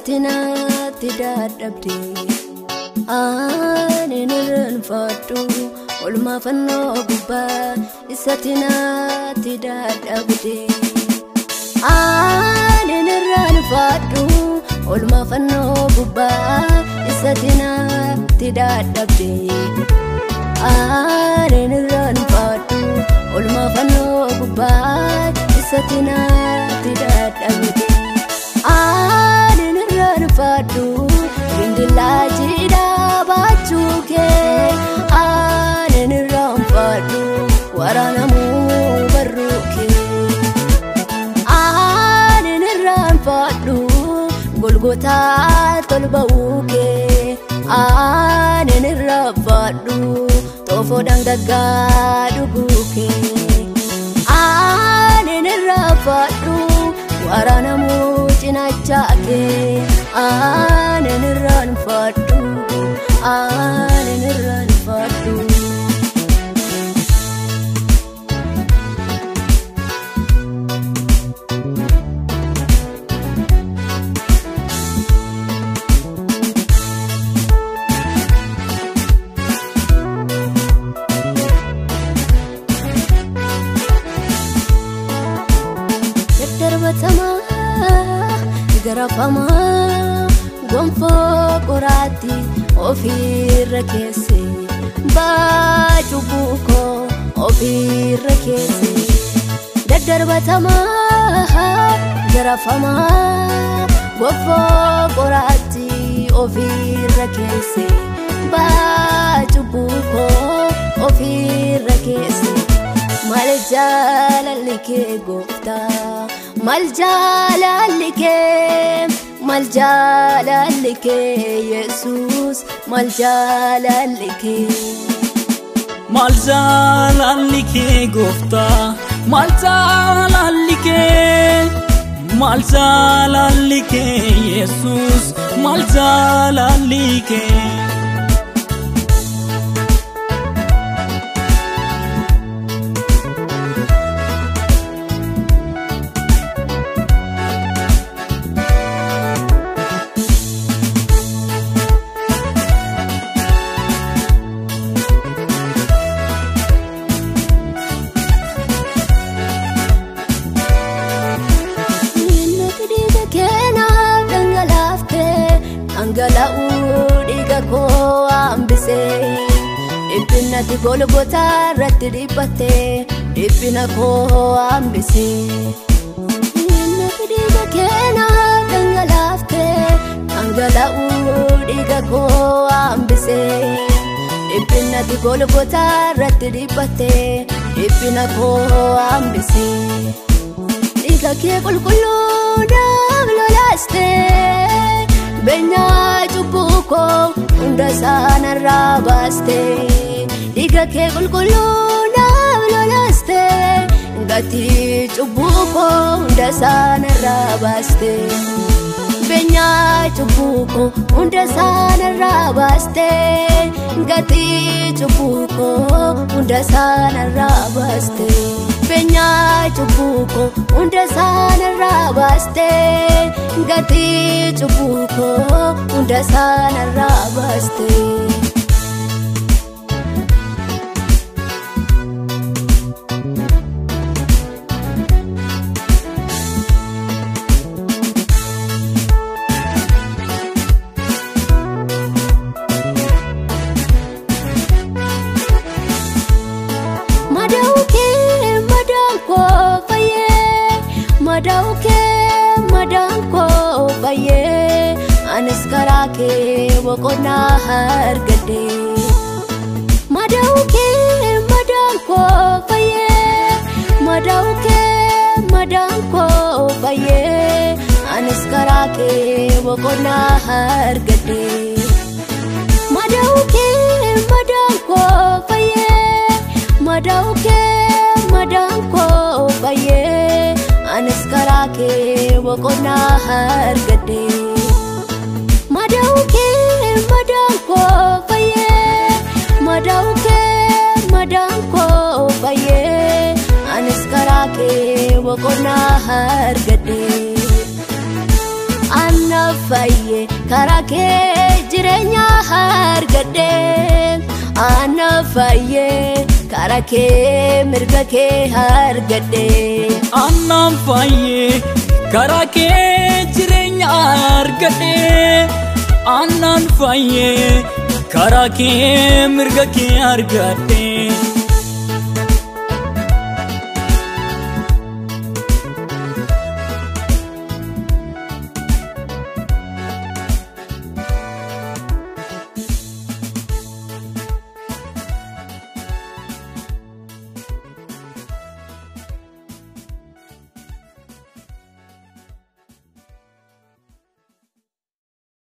isatinatti dadhabde anin irraanfadhu olma fannoo gubbaa isatinatti dadhabde anin irraanfadhu olma fannoo gubbaa isatinatti dadhabde anin irraanfadhu olma fannoo gubbaa isatinatti dadhabde anin irraanfadhu indilajida bachuke anin irraanfadhu waranamu barruke anin irraanfadhu golgota tolbauke anin irraanfadhu tofo dangagga duguke anin irraanfadhu waranamu cinachake anin irraanfadhu anin irraanfadhu darbatama garafama gonfo qorati ofirra keesse bachubuko ofirra keesse darbatama garafama gonfo qorati ofirra keesse bachubuko ofirra keesse mal jalalike gofta mal jalalike Jesus mal jalalike gofta mal jalalike Jesus mal jalalike angalau diga ko ambise ipinati golgota ratti dibate ipina ko ambise diga kena dangalafte angalau diga ko ambise ipinati golgota ratti dibate ipina ko ambise diga ke kulkulu dablolaste benya cubuko unda sana rabaste diga ke kulkulu nablolaste ngati cubuko unda sana rabaste benya cubuko unda sana rabaste ngati cubuko unda sana rabaste benya cubuko unda sana rabaste ngati cubuko unda sana rabaste madauke baye anis karake waqona hargade madauke baye anis karake waqona hargade madauke baye anis karake waqona hargade madauke baye anis karake waqona hargade anna faye karake jirenya hargade ana faye karake mirgake hargade ana faye karake jirenya hargade ana faye karake mirgake hargade